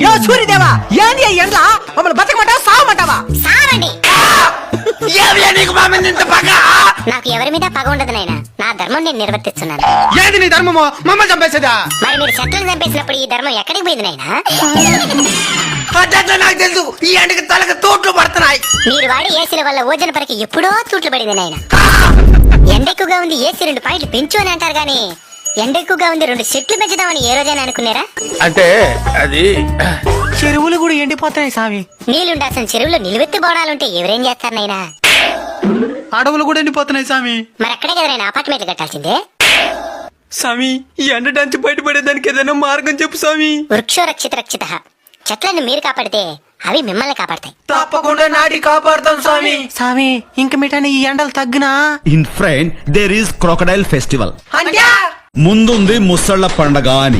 యో సూర్యదేవా, ఏంది ఎండ్ల మమ్మల్ని బతకమంటావా సావమంటావా? సావండి. ఏమిలే నీకు మా మీద ఇంత పగ? నాకు ఎవరి మీద పగ ఉండదు నాయనా, నా ధర్మం నేను నిర్వర్తిస్తున్నాను. ఏది నీ ధర్మమో? మమ్మల్ని చంపేసేదా? మరి మీరు చెట్లను చంపేసినప్పుడు ఈ ధర్మం ఎక్కడికి పోయింది నాయనా? అట్లా నాకు తెలుసు, ఈ ఎండకి తలకు తోట్లు పడుతున్నాయి. మీరు వాడి ఏసీల వల్ల ఓజన పరికి ఎప్పుడో తూట్లు పడింది నాయన. ఎండ ఎక్కువగా ఉంది, ఏసీ 2 పాయింట్లు పెంచు అని అంటారు గానీ ఎండ ఎక్కువగా ఉంది 2 చెట్లు పెంచుదామని ఏ రోజైనా అనుకున్నారా? అంటే అది చెరువులు కూడా ఎండిపోతున్నాయి స్వామి. నీళ్లుండాల్సిన చెరువులో నిలువెత్తి బోడాలుంటే ఎవరేం చేస్తారు నాయనా? అడవులు కూడా ఎండిపోతున్నాయి స్వామి. మరి అక్కడే కదా నాయన అపార్ట్మెంట్లు కట్టాల్సిందే. స్వామి, ఈ ఎండ డంచి బయటపడేదానికి ఏదైనా మార్గం చెప్పు స్వామి. వృక్షో రక్షిత రక్షిత. చెట్లను మీరు కాపాడితే అవి మిమ్మల్ని కాపాడతాయి. తప్పకుండా నాటి కాపాడుతాం స్వామి. స్వామి ఇంక మిఠాని ఈ ఎండలు తగ్గునా? In front there is crocodile festival. అంటే ముందుంది ముసళ్ళ పండగ అని.